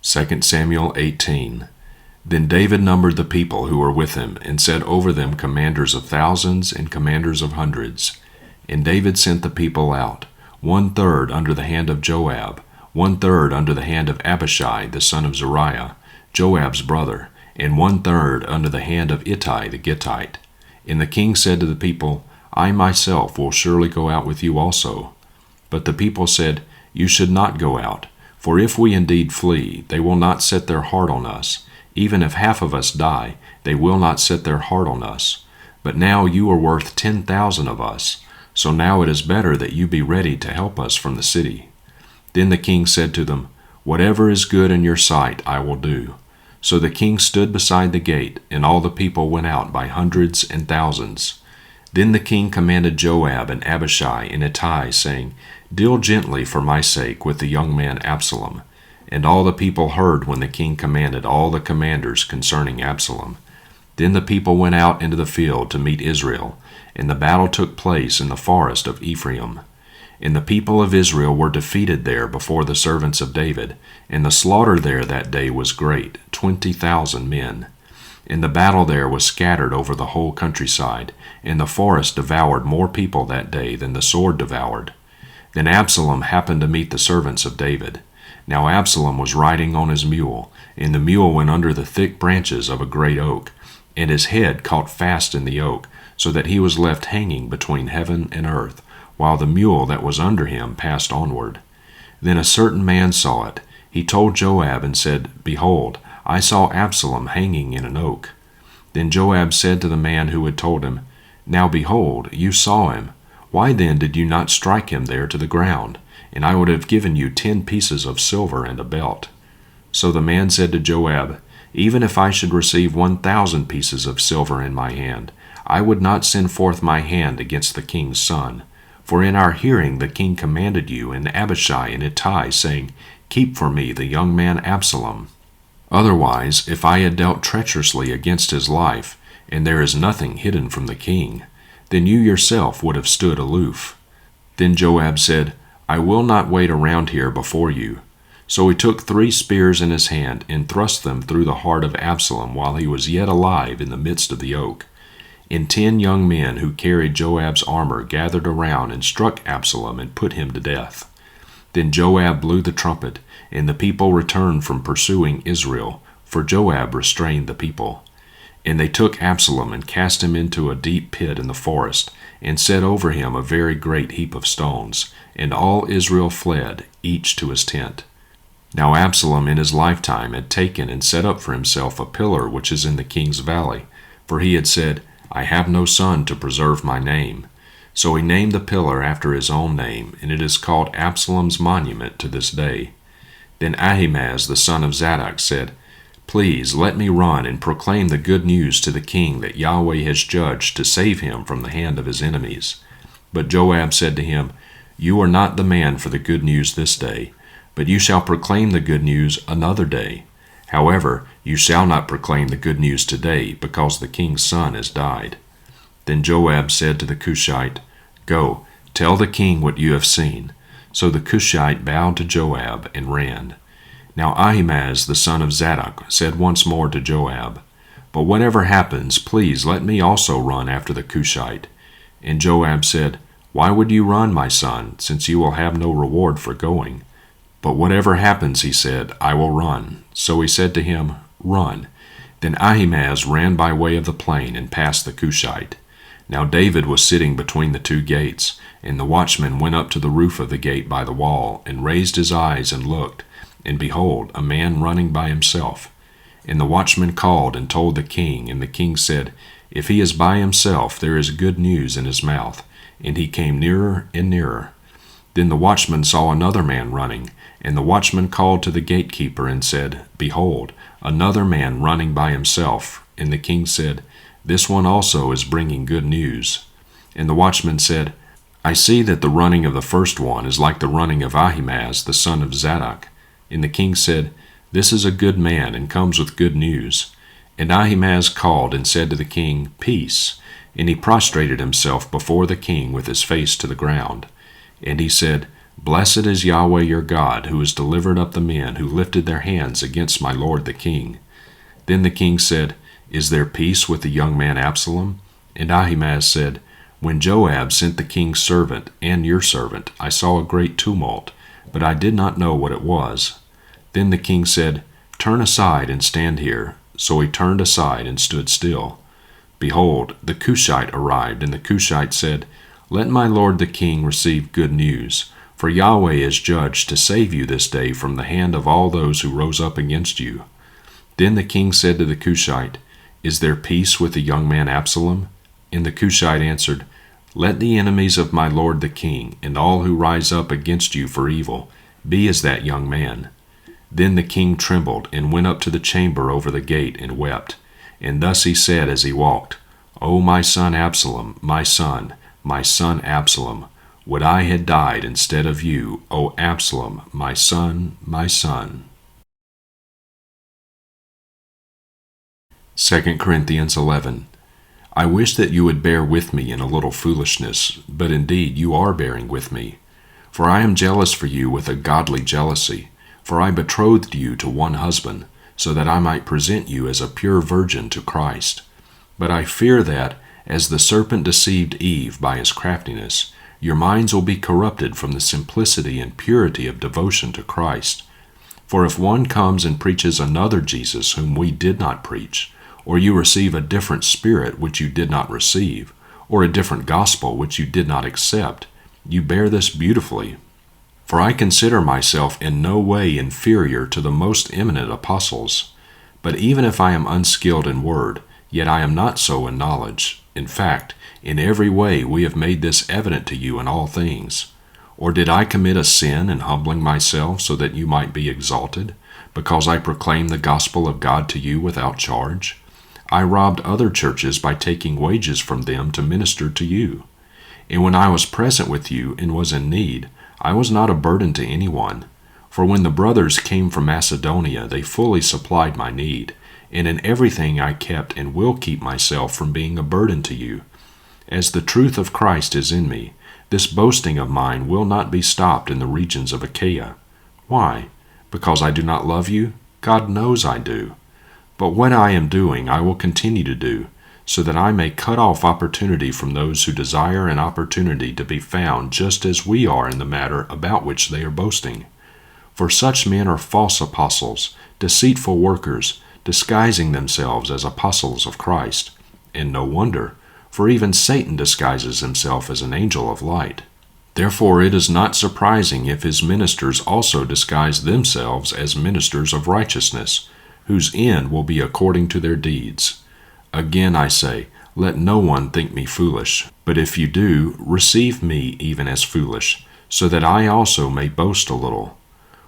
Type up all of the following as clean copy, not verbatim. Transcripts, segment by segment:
2 Samuel 18. Then David numbered the people who were with him, and set over them commanders of thousands and commanders of hundreds. And David sent the people out, 1/3 under the hand of Joab, 1/3 under the hand of Abishai the son of Zeruiah, Joab's brother, and 1/3 under the hand of Ittai the Gittite. And the king said to the people, I myself will surely go out with you also. But the people said, You should not go out, for if we indeed flee, they will not set their heart on us. Even if half of us die, they will not set their heart on us. But now you are worth 10,000 of us, so now it is better that you be ready to help us from the city. Then the king said to them, Whatever is good in your sight I will do. So the king stood beside the gate, and all the people went out by hundreds and thousands. Then the king commanded Joab and Abishai and Ittai, saying, Deal gently for my sake with the young man Absalom. And all the people heard when the king commanded all the commanders concerning Absalom. Then the people went out into the field to meet Israel, and the battle took place in the forest of Ephraim. And the people of Israel were defeated there before the servants of David, and the slaughter there that day was great, 20,000 men. And the battle there was scattered over the whole countryside, and the forest devoured more people that day than the sword devoured. Then Absalom happened to meet the servants of David. Now Absalom was riding on his mule, and the mule went under the thick branches of a great oak, and his head caught fast in the oak, so that he was left hanging between heaven and earth, while the mule that was under him passed onward. Then a certain man saw it. He told Joab and said, Behold, I saw Absalom hanging in an oak. Then Joab said to the man who had told him, Now behold, you saw him. Why then did you not strike him there to the ground? And I would have given you 10 pieces of silver and a belt. So the man said to Joab, Even if I should receive 1,000 pieces of silver in my hand, I would not send forth my hand against the king's son. For in our hearing the king commanded you and Abishai and Ittai, saying, Keep for me the young man Absalom. Otherwise, if I had dealt treacherously against his life, and there is nothing hidden from the king, then you yourself would have stood aloof. Then Joab said, I will not wait around here before you. So he took 3 spears in his hand, and thrust them through the heart of Absalom while he was yet alive in the midst of the oak. And 10 young men who carried Joab's armor gathered around and struck Absalom and put him to death. Then Joab blew the trumpet, and the people returned from pursuing Israel, for Joab restrained the people. And they took Absalom and cast him into a deep pit in the forest, and set over him a very great heap of stones. And all Israel fled, each to his tent. Now Absalom in his lifetime had taken and set up for himself a pillar which is in the king's valley, for he had said, I have no son to preserve my name. So he named the pillar after his own name, and it is called Absalom's monument to this day. Then Ahimaaz the son of Zadok said, Please let me run and proclaim the good news to the king that Yahweh has judged to save him from the hand of his enemies. But Joab said to him, You are not the man for the good news this day, but you shall proclaim the good news another day. However, you shall not proclaim the good news today, because the king's son has died. Then Joab said to the Cushite, Go, tell the king what you have seen. So the Cushite bowed to Joab and ran. Now Ahimaaz the son of Zadok said once more to Joab, But whatever happens, please let me also run after the Cushite. And Joab said, Why would you run, my son, since you will have no reward for going? But whatever happens, he said, I will run. So he said to him, Run. Then Ahimaaz ran by way of the plain and passed the Cushite. Now David was sitting between the 2 gates, and the watchman went up to the roof of the gate by the wall, and raised his eyes and looked, and behold, a man running by himself. And the watchman called and told the king, and the king said, If he is by himself, there is good news in his mouth. And he came nearer and nearer. Then the watchman saw another man running, and the watchman called to the gatekeeper and said, Behold, another man running by himself. And the king said, This one also is bringing good news. And the watchman said, I see that the running of the first one is like the running of Ahimaaz the son of Zadok. And the king said, This is a good man, and comes with good news. And Ahimaaz called and said to the king, Peace. And he prostrated himself before the king with his face to the ground. And he said, Blessed is Yahweh your God, who has delivered up the men who lifted their hands against my lord the king. Then the king said, Is there peace with the young man Absalom? And Ahimaaz said, When Joab sent the king's servant and your servant, I saw a great tumult, but I did not know what it was. Then the king said, Turn aside and stand here. So he turned aside and stood still. Behold, the Cushite arrived, and the Cushite said, Let my lord the king receive good news, for Yahweh is judged to save you this day from the hand of all those who rose up against you. Then the king said to the Cushite, Is there peace with the young man Absalom? And the Cushite answered, Let the enemies of my lord the king, and all who rise up against you for evil, be as that young man. Then the king trembled, and went up to the chamber over the gate, and wept. And thus he said as he walked, O my son Absalom, my son Absalom, would I had died instead of you, O Absalom, my son, my son. 2 Corinthians 11. I wish that you would bear with me in a little foolishness, but indeed you are bearing with me. For I am jealous for you with a godly jealousy, for I betrothed you to one husband, so that I might present you as a pure virgin to Christ. But I fear that, as the serpent deceived Eve by his craftiness, your minds will be corrupted from the simplicity and purity of devotion to Christ. For if one comes and preaches another Jesus whom we did not preach, or you receive a different spirit which you did not receive, or a different gospel which you did not accept, you bear this beautifully. For I consider myself in no way inferior to the most eminent apostles. But even if I am unskilled in word, yet I am not so in knowledge. In fact, in every way we have made this evident to you in all things. Or did I commit a sin in humbling myself so that you might be exalted, because I proclaim the gospel of God to you without charge? I robbed other churches by taking wages from them to minister to you. And when I was present with you and was in need, I was not a burden to anyone. For when the brothers came from Macedonia, they fully supplied my need, and in everything I kept and will keep myself from being a burden to you. As the truth of Christ is in me, this boasting of mine will not be stopped in the regions of Achaia. Why? Because I do not love you? God knows I do. But what I am doing I will continue to do, so that I may cut off opportunity from those who desire an opportunity to be found just as we are in the matter about which they are boasting. For such men are false apostles, deceitful workers, disguising themselves as apostles of Christ. And no wonder, for even Satan disguises himself as an angel of light. Therefore it is not surprising if his ministers also disguise themselves as ministers of righteousness, whose end will be according to their deeds. Again I say, let no one think me foolish, but if you do, receive me even as foolish, so that I also may boast a little.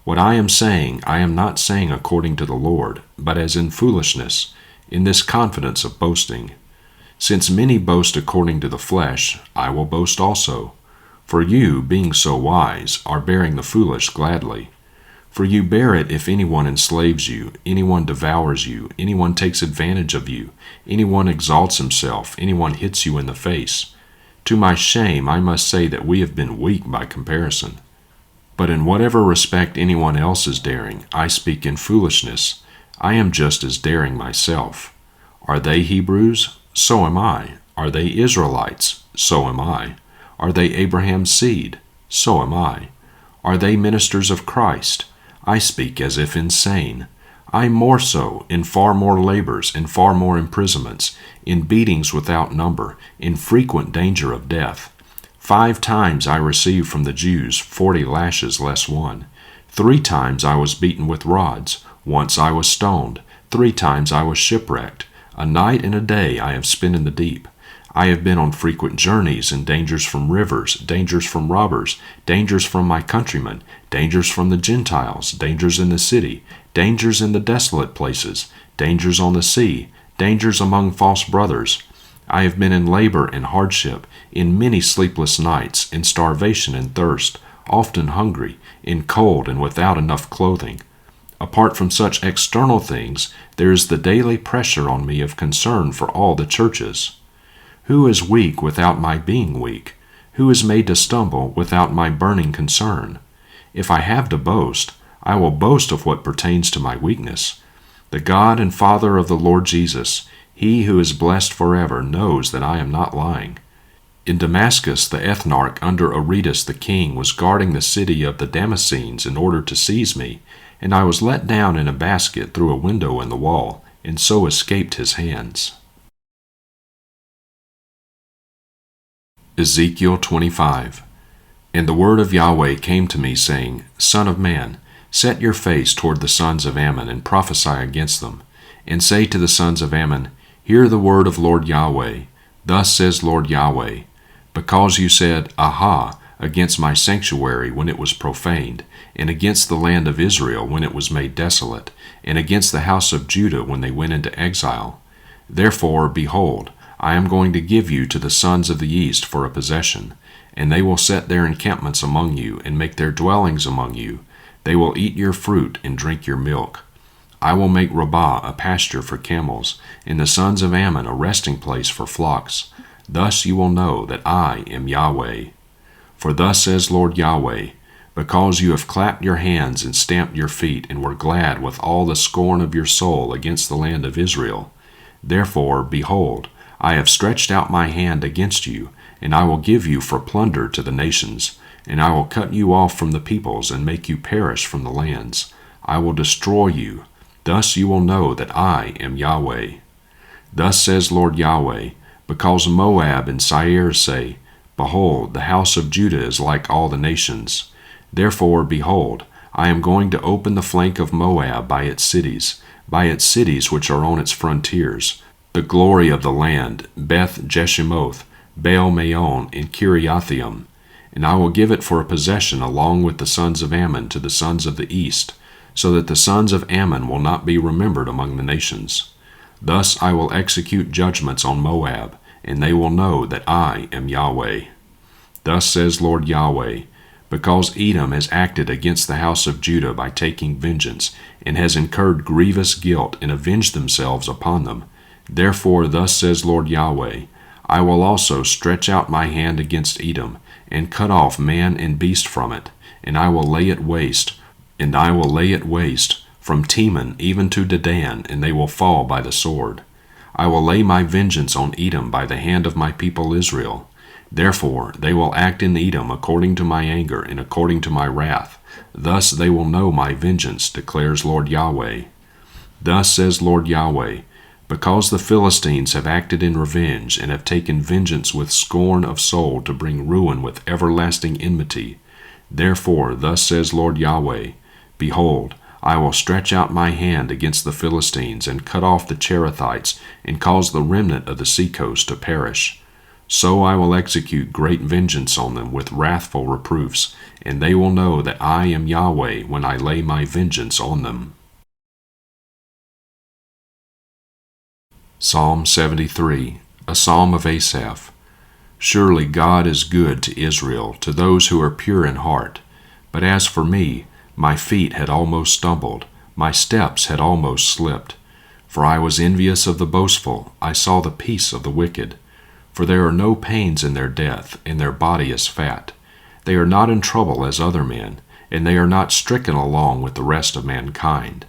What I am saying, I am not saying according to the Lord, but as in foolishness, in this confidence of boasting. Since many boast according to the flesh, I will boast also. For you, being so wise, are bearing the foolish gladly. For you bear it if anyone enslaves you, anyone devours you, anyone takes advantage of you, anyone exalts himself, anyone hits you in the face. To my shame, I must say that we have been weak by comparison. But in whatever respect anyone else is daring, I speak in foolishness. I am just as daring myself. Are they Hebrews? So am I. Are they Israelites? So am I. Are they Abraham's seed? So am I. Are they ministers of Christ? I speak as if insane. I more so, in far more labors, in far more imprisonments, in beatings without number, in frequent danger of death. 5 times I received from the Jews 40 lashes less one. 3 times I was beaten with rods. Once I was stoned. 3 times I was shipwrecked. A night and a day I have spent in the deep. I have been on frequent journeys in dangers from rivers, dangers from robbers, dangers from my countrymen, dangers from the Gentiles, dangers in the city, dangers in the desolate places, dangers on the sea, dangers among false brothers. I have been in labor and hardship, in many sleepless nights, in starvation and thirst, often hungry, in cold and without enough clothing. Apart from such external things, there is the daily pressure on me of concern for all the churches. Who is weak without my being weak? Who is made to stumble without my burning concern? If I have to boast, I will boast of what pertains to my weakness. The God and Father of the Lord Jesus, He who is blessed forever, knows that I am not lying. In Damascus, the ethnarch under Aretas the king was guarding the city of the Damascenes in order to seize me, and I was let down in a basket through a window in the wall, and so escaped his hands. Ezekiel 25. And the word of Yahweh came to me, saying, Son of man, set your face toward the sons of Ammon, and prophesy against them, and say to the sons of Ammon, Hear the word of Lord Yahweh. Thus says Lord Yahweh, because you said, Aha, against my sanctuary when it was profaned, and against the land of Israel when it was made desolate, and against the house of Judah when they went into exile. Therefore, behold, I am going to give you to the sons of the east for a possession, and they will set their encampments among you, and make their dwellings among you. They will eat your fruit and drink your milk. I will make Rabbah a pasture for camels, and the sons of Ammon a resting place for flocks. Thus you will know that I am Yahweh. For thus says Lord Yahweh, because you have clapped your hands and stamped your feet, and were glad with all the scorn of your soul against the land of Israel. Therefore, behold, I have stretched out my hand against you, and I will give you for plunder to the nations, and I will cut you off from the peoples, and make you perish from the lands. I will destroy you. Thus you will know that I am Yahweh. Thus says Lord Yahweh, because Moab and Seir say, Behold, the house of Judah is like all the nations. Therefore, behold, I am going to open the flank of Moab by its cities which are on its frontiers, the glory of the land, Beth Jeshimoth, Baal Maon, and Kiriathaim, and I will give it for a possession along with the sons of Ammon to the sons of the east, so that the sons of Ammon will not be remembered among the nations. Thus I will execute judgments on Moab, and they will know that I am Yahweh. Thus says Lord Yahweh, because Edom has acted against the house of Judah by taking vengeance, and has incurred grievous guilt, and avenged themselves upon them. Therefore thus says Lord Yahweh, I will also stretch out my hand against Edom, and cut off man and beast from it, and I will lay it waste, from Teman even to Dedan, and they will fall by the sword. I will lay my vengeance on Edom by the hand of my people Israel. Therefore they will act in Edom according to my anger and according to my wrath. Thus they will know my vengeance, declares Lord Yahweh. Thus says Lord Yahweh, because the Philistines have acted in revenge, and have taken vengeance with scorn of soul to bring ruin with everlasting enmity. Therefore thus says Lord Yahweh, Behold, I will stretch out my hand against the Philistines, and cut off the Cherethites, and cause the remnant of the seacoast to perish. So I will execute great vengeance on them with wrathful reproofs, and they will know that I am Yahweh when I lay my vengeance on them. Psalm 73, a psalm of Asaph. Surely God is good to Israel, to those who are pure in heart. But as for me, my feet had almost stumbled, my steps had almost slipped. For I was envious of the boastful, I saw the peace of the wicked. For there are no pains in their death, and their body is fat. They are not in trouble as other men, and they are not stricken along with the rest of mankind.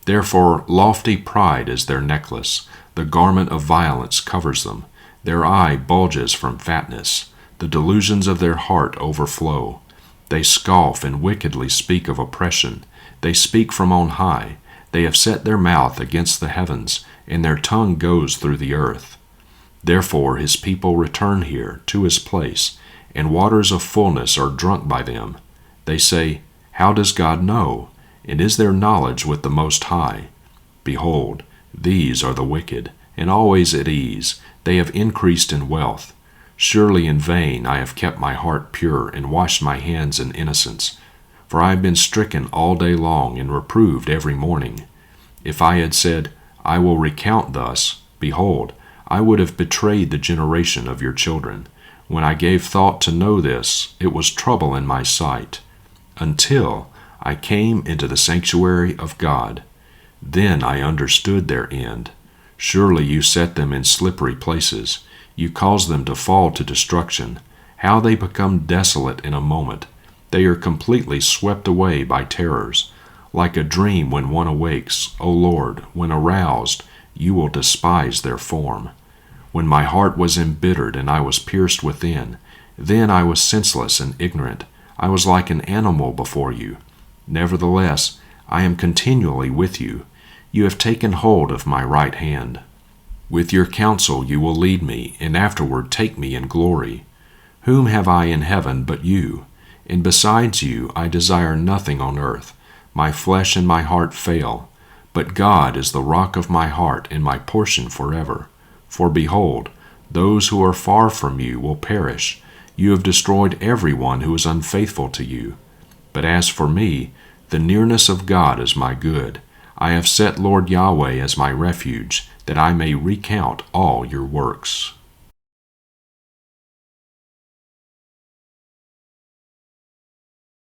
Therefore lofty pride is their necklace, the garment of violence covers them. Their eye bulges from fatness, the delusions of their heart overflow. They scoff and wickedly speak of oppression. They speak from on high. They have set their mouth against the heavens, and their tongue goes through the earth. Therefore his people return here to his place, and waters of fullness are drunk by them. They say, How does God know? And is there knowledge with the Most High? Behold, these are the wicked, and always at ease. They have increased in wealth. Surely in vain I have kept my heart pure, and washed my hands in innocence. For I have been stricken all day long, and reproved every morning. If I had said, I will recount thus, behold, I would have betrayed the generation of your children. When I gave thought to know this, it was trouble in my sight, until I came into the sanctuary of God. Then I understood their end. Surely you set them in slippery places. You caused them to fall to destruction. How they become desolate in a moment. They are completely swept away by terrors. Like a dream when one awakes, O Lord, when aroused, you will despise their form. When my heart was embittered and I was pierced within, then I was senseless and ignorant. I was like an animal before you. Nevertheless, I am continually with you. You have taken hold of my right hand. With your counsel you will lead me, and afterward take me in glory. Whom have I in heaven but you? And besides you I desire nothing on earth. My flesh and my heart fail, but God is the rock of my heart and my portion forever. For behold, those who are far from you will perish. You have destroyed everyone who is unfaithful to you. But as for me, the nearness of God is my good. I have set Lord Yahweh as my refuge, that I may recount all your works.